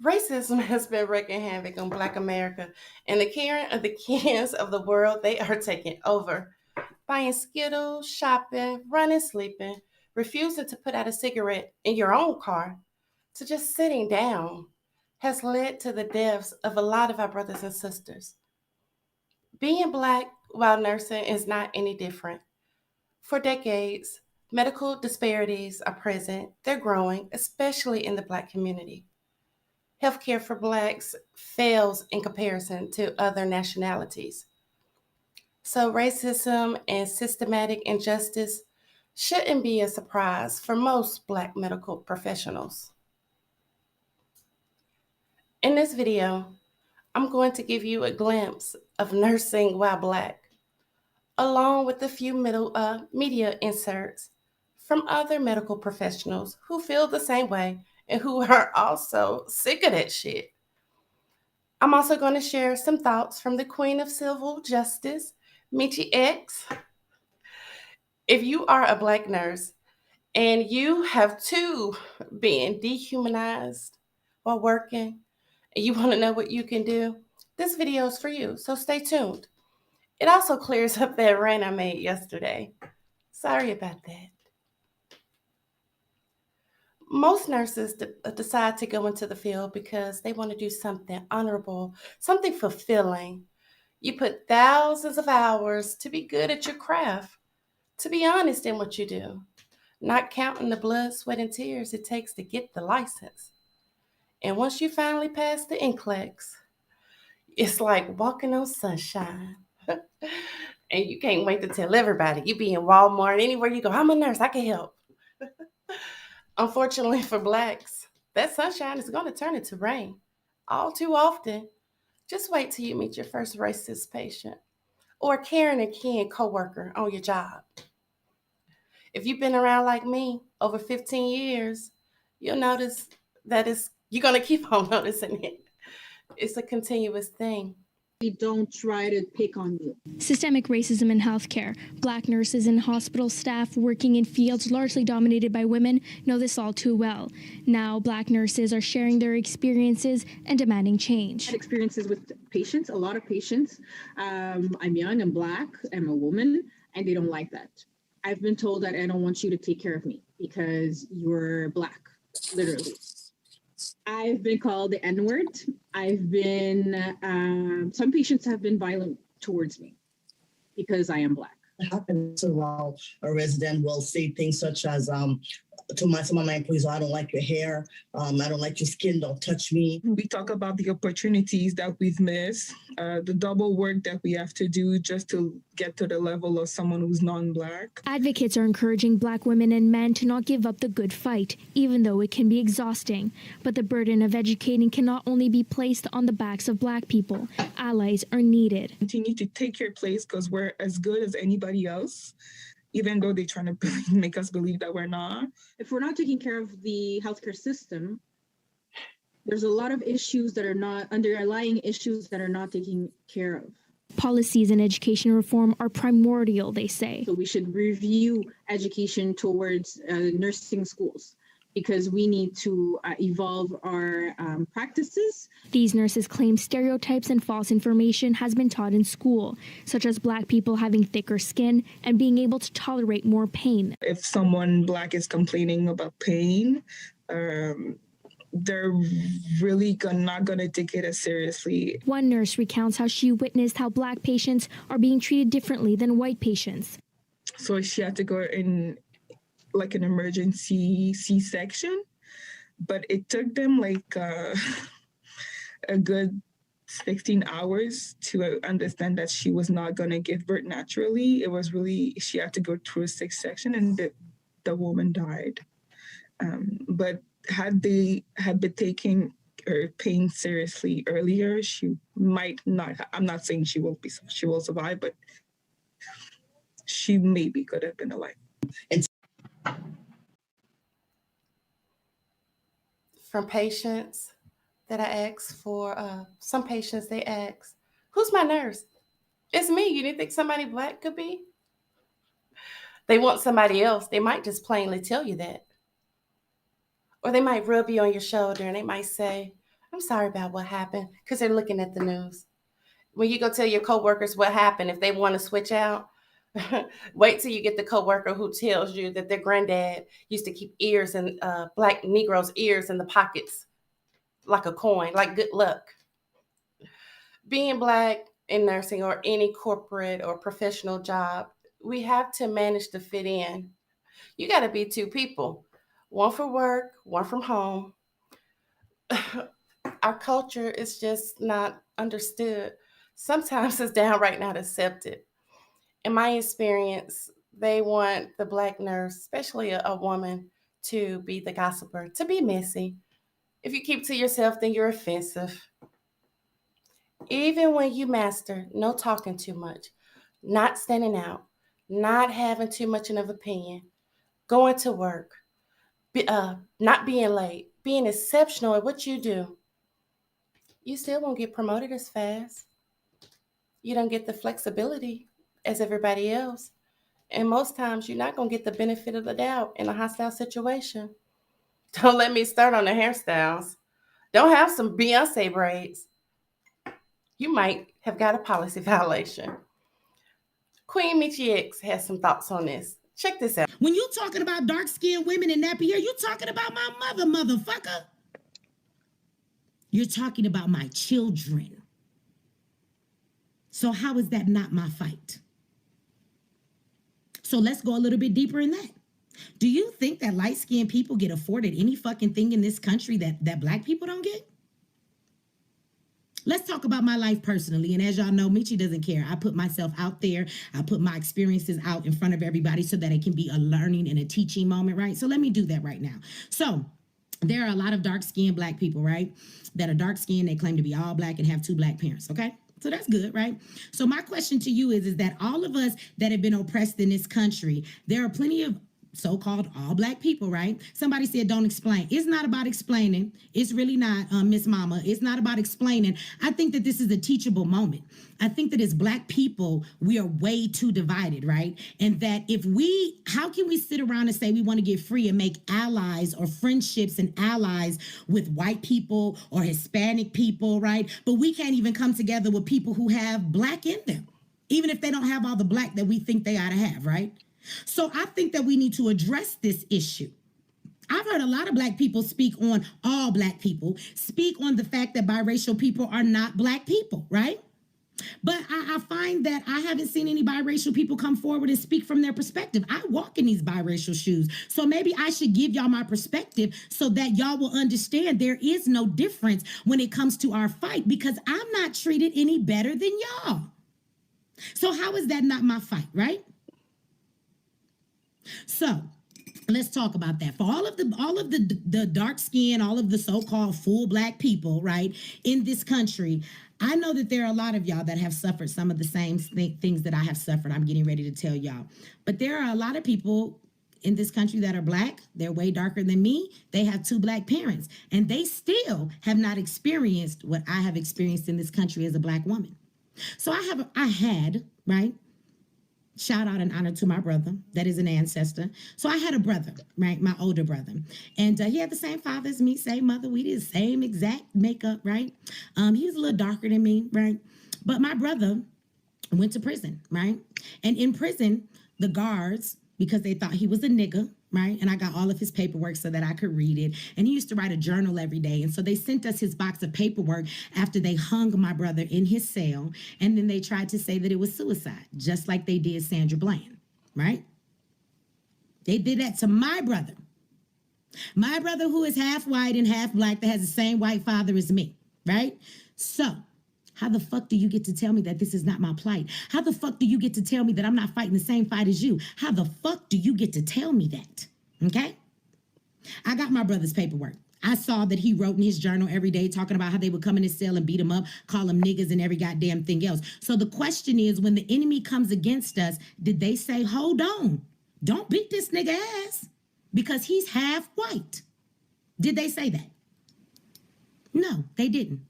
Racism has been wreaking havoc on Black America, and the Karen of the Kens of the world, they are taking over. Buying Skittles, shopping, running, sleeping, refusing to put out a cigarette in your own car, to just sitting down, has led to the deaths of a lot of our brothers and sisters. Being Black while nursing is not any different. For decades, medical disparities are present, they're growing, especially in the Black community. Healthcare for Blacks fails in comparison to other nationalities. So, racism and systematic injustice shouldn't be a surprise for most Black medical professionals. In this video, I'm going to give you a glimpse of nursing while Black, along with a few media inserts from other medical professionals who feel the same way and who are also sick of that shit. I'm also going to share some thoughts from the Queen of Civil Justice, Mechee X. If you are a Black nurse and you have too been dehumanized while working, and you want to know what you can do, this video is for you, so stay tuned. It also clears up that rant I made yesterday. Sorry about that. Most nurses decide to go into the field because they want to do something honorable, something fulfilling. You put thousands of hours to be good at your craft, to be honest in what you do, not counting the blood, sweat, and tears it takes to get the license. And once you finally pass the NCLEX, it's like walking on sunshine. And you can't wait to tell everybody. You be in Walmart, anywhere you go, I'm a nurse, I can help. Unfortunately for Blacks, that sunshine is going to turn into rain all too often. Just wait till you meet your first racist patient or a Karen and Ken coworker on your job. If you've been around like me over 15 years, you'll notice that you're going to keep on noticing it. It's a continuous thing. We don't try to pick on you. Systemic racism in healthcare. Black nurses and hospital staff working in fields largely dominated by women know this all too well. Now, Black nurses are sharing their experiences and demanding change. I had experiences with patients, a lot of patients. I'm young, I'm Black, I'm a woman, and they don't like that. I've been told that I don't want you to take care of me because you're Black, literally. I've been called the N-word. Some patients have been violent towards me because I am Black. It happens around a resident will say things such as, to some of my employees, I don't like your hair, I don't like your skin, don't touch me. We talk about the opportunities that we've missed, the double work that we have to do just to get to the level of someone who's non-Black. Advocates are encouraging Black women and men to not give up the good fight, even though it can be exhausting. But the burden of educating cannot only be placed on the backs of Black people. Allies are needed. Continue to take your place because we're as good as anybody else, even though they're trying to make us believe that we're not. If we're not taking care of the healthcare system, there's a lot of issues that are not, underlying issues that are not taken care of. Policies and education reform are primordial, they say. So we should review education towards nursing schools because we need to evolve our practices. These nurses claim stereotypes and false information has been taught in school, such as Black people having thicker skin and being able to tolerate more pain. If someone Black is complaining about pain, they're really not going to take it as seriously. One nurse recounts how she witnessed how Black patients are being treated differently than white patients. So she had to go in like an emergency C-section, but it took them like a good 16 hours to understand that she was not going to give birth naturally. It was really, she had to go through a C-section and the woman died. But had been taking her pain seriously earlier, she might not, I'm not saying she will survive, but she maybe could have been alive. From patients that I ask for, some patients they ask, who's my nurse? It's me. You didn't think somebody Black could be? They want somebody else. They might just plainly tell you that. Or they might rub you on your shoulder and they might say, I I'm sorry about what happened, because they're looking at the news. When you go tell your coworkers what happened, if they want to switch out, wait till you get the coworker who tells you that their granddad used to keep ears and black Negroes' ears in the pockets like a coin, like good luck. Being black in nursing or any corporate or professional job, we have to manage to fit in. You got to be two people, one for work, one from home. Our culture is just not understood. Sometimes it's downright not accepted. In my experience, they want the black nurse, especially a woman, to be the gossiper, to be messy. If you keep to yourself, then you're offensive. Even when you master no talking too much, not standing out, not having too much of an opinion, going to work, not being late, being exceptional at what you do, you still won't get promoted as fast. You don't get the flexibility as everybody else. And most times you're not going to get the benefit of the doubt in a hostile situation. Don't let me start on the hairstyles. Don't have some Beyonce braids. You might have got a policy violation. Queen Mechee X has some thoughts on this. Check this out. When you talking about dark-skinned women and nappy hair, you talking about my mother, motherfucker. You're talking about my children. So how is that not my fight? So let's go a little bit deeper in that. Do you think that light-skinned people get afforded any fucking thing in this country that black people don't get? Let's talk about my life personally. And as y'all know, Mechee doesn't care. I put myself out there. I put my experiences out in front of everybody so that it can be a learning and a teaching moment, right? So let me do that right now. So there are a lot of dark-skinned black people, right, that are dark-skinned. They claim to be all black and have two black parents, okay? So that's good, right? So my question to you is that all of us that have been oppressed in this country, there are plenty of so-called all black people, right? Somebody said, don't explain. It's not about explaining. It's really not, Miss Mama. It's not about explaining. I think that this is a teachable moment. I think that as black people, we are way too divided, right? And that how can we sit around and say we want to get free and make allies or friendships and allies with white people or Hispanic people, right? But we can't even come together with people who have black in them, even if they don't have all the black that we think they ought to have, right? So I think that we need to address this issue. I've heard a lot of black people speak on all black people, speak on the fact that biracial people are not black people, right? But I find that I haven't seen any biracial people come forward and speak from their perspective. I walk in these biracial shoes. So maybe I should give y'all my perspective so that y'all will understand there is no difference when it comes to our fight, because I'm not treated any better than y'all. So how is that not my fight, right? So let's talk about that. For all of the dark skin, all of the so-called full black people, right, in this country, I know that there are a lot of y'all that have suffered some of the same things that I have suffered. I'm getting ready to tell y'all. But there are a lot of people in this country that are black. They're way darker than me. They have two black parents, and they still have not experienced what I have experienced in this country as a black woman. So I had, right? Shout out and honor to my brother. That is an ancestor. So I had a brother, right? My older brother. And he had the same father as me, same mother. We did the same exact makeup, right? He was a little darker than me, right? But my brother went to prison, right? And in prison, the guards, because they thought he was a nigga, right? And I got all of his paperwork so that I could read it. And he used to write a journal every day. And so they sent us his box of paperwork after they hung my brother in his cell. And then they tried to say that it was suicide, just like they did Sandra Bland, right? They did that to my brother. My brother, who is half white and half black, that has the same white father as me, right? So how the fuck do you get to tell me that this is not my plight? How the fuck do you get to tell me that I'm not fighting the same fight as you? How the fuck do you get to tell me that? Okay? I got my brother's paperwork. I saw that he wrote in his journal every day talking about how they would come in his cell and beat him up, call him niggas and every goddamn thing else. So the question is, when the enemy comes against us, did they say, hold on, don't beat this nigga ass because he's half white? Did they say that? No, they didn't.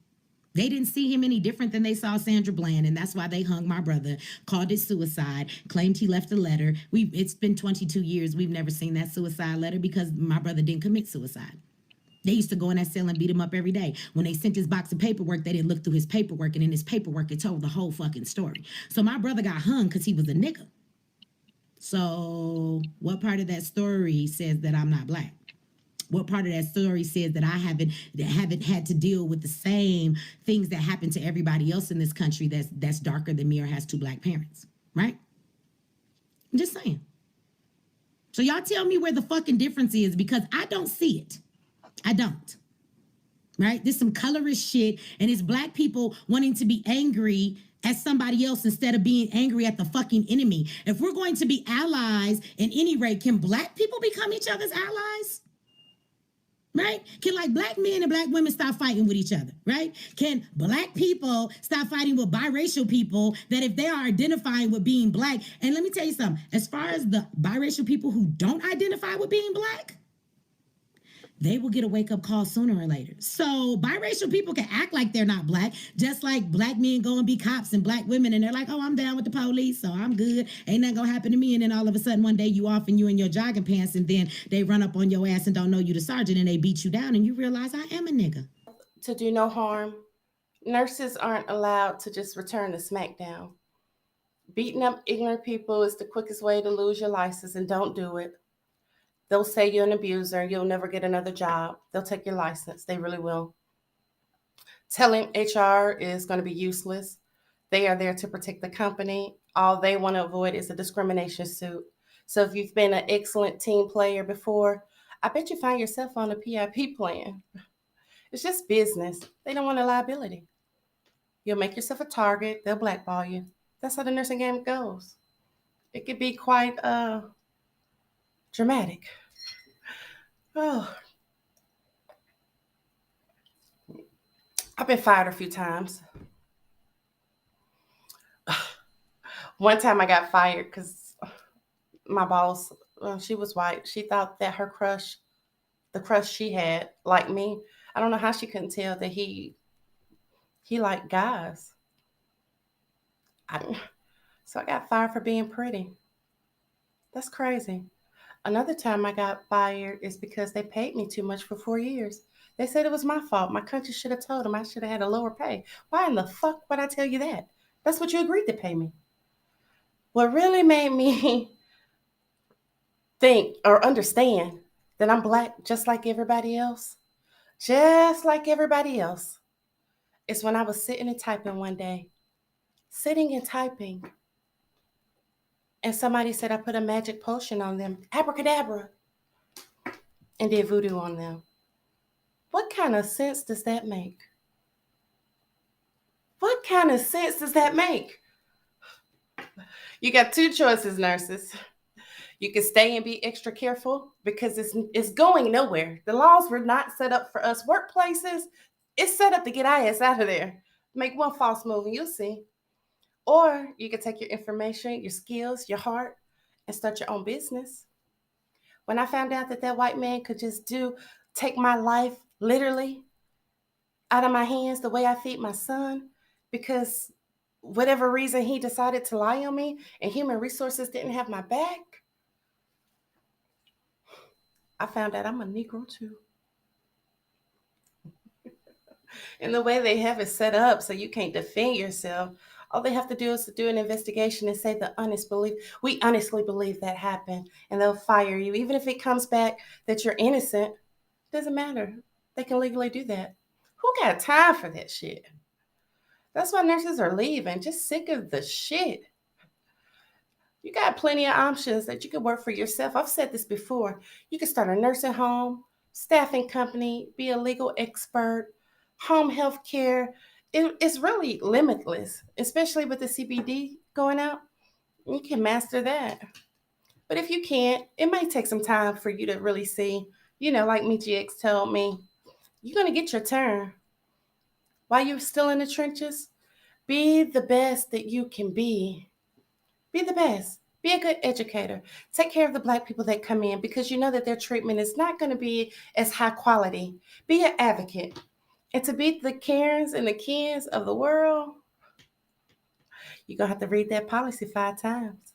They didn't see him any different than they saw Sandra Bland, and that's why they hung my brother, called it suicide, claimed he left a letter. It's been 22 years. We've never seen that suicide letter because my brother didn't commit suicide. They used to go in that cell and beat him up every day. When they sent his box of paperwork, they didn't look through his paperwork, and in his paperwork, it told the whole fucking story. So my brother got hung because he was a nigga. So what part of that story says that I'm not black? What part of that story says that I haven't had to deal with the same things that happen to everybody else in this country that's darker than me or has two black parents, right? I'm just saying. So y'all tell me where the fucking difference is, because I don't see it. I don't. Right? There's some colorist shit, and it's black people wanting to be angry at somebody else instead of being angry at the fucking enemy. If we're going to be allies in any rate, can black people become each other's allies? Right? Can like black men and black women stop fighting with each other, right? Can black people stop fighting with biracial people that if they are identifying with being black? And let me tell you something, as far as the biracial people who don't identify with being black, they will get a wake-up call sooner or later. So biracial people can act like they're not black, just like black men go and be cops and black women, and they're like, oh, I'm down with the police, so I'm good. Ain't nothing gonna happen to me. And then all of a sudden, one day you off and you in your jogging pants, and then they run up on your ass and don't know you the sergeant, and they beat you down, and you realize I am a nigga. To do no harm, nurses aren't allowed to just return the smackdown. Beating up ignorant people is the quickest way to lose your license, and don't do it. They'll say you're an abuser, you'll never get another job. They'll take your license, they really will. Telling HR is going to be useless. They are there to protect the company. All they want to avoid is a discrimination suit. So if you've been an excellent team player before, I bet you find yourself on a PIP plan. It's just business. They don't want a liability. You'll make yourself a target, they'll blackball you. That's how the nursing game goes. It could be quite dramatic. Oh, I've been fired a few times. One time I got fired because my boss, she was white. She thought that her crush, the crush she had, like me. I don't know how she couldn't tell that he liked guys. So I got fired for being pretty. That's crazy. Another time I got fired is because they paid me too much for 4 years. They said it was my fault. My country should have told them I should have had a lower pay. Why in the fuck would I tell you that? That's what you agreed to pay me. What really made me think or understand that I'm black just like everybody else, is when I was sitting and typing one day. Sitting and typing. And somebody said I put a magic potion on them, abracadabra, and did voodoo on them. What kind of sense does that make? What kind of sense does that make? You got two choices, nurses. You can stay and be extra careful because it's going nowhere. The laws were not set up for us. Workplaces, it's set up to get our ass out of there. Make one false move and you'll see. Or you can take your information, your skills, your heart, and start your own business. When I found out that white man could just take my life literally out of my hands the way I feed my son, because whatever reason he decided to lie on me and human resources didn't have my back, I found out I'm a Negro too. And the way they have it set up so you can't defend yourself, all they have to do is to do an investigation and say we honestly believe that happened, and they'll fire you. Even if it comes back that you're innocent, doesn't matter. They can legally do that. Who got time for that shit? That's why nurses are leaving, just sick of the shit. You got plenty of options that you can work for yourself. I've said this before. You can start a nursing home, staffing company, be a legal expert, home health care. It's really limitless, especially with the CBD going out. You can master that. But if you can't, it might take some time for you to really see, like MecheeX told me, you're going to get your turn. While you're still in the trenches, be the best that you can be. Be the best. Be a good educator. Take care of the Black people that come in because you know that their treatment is not going to be as high quality. Be an advocate. And to beat the Karens and the Kens of the world, you're going to have to read that policy 5 times.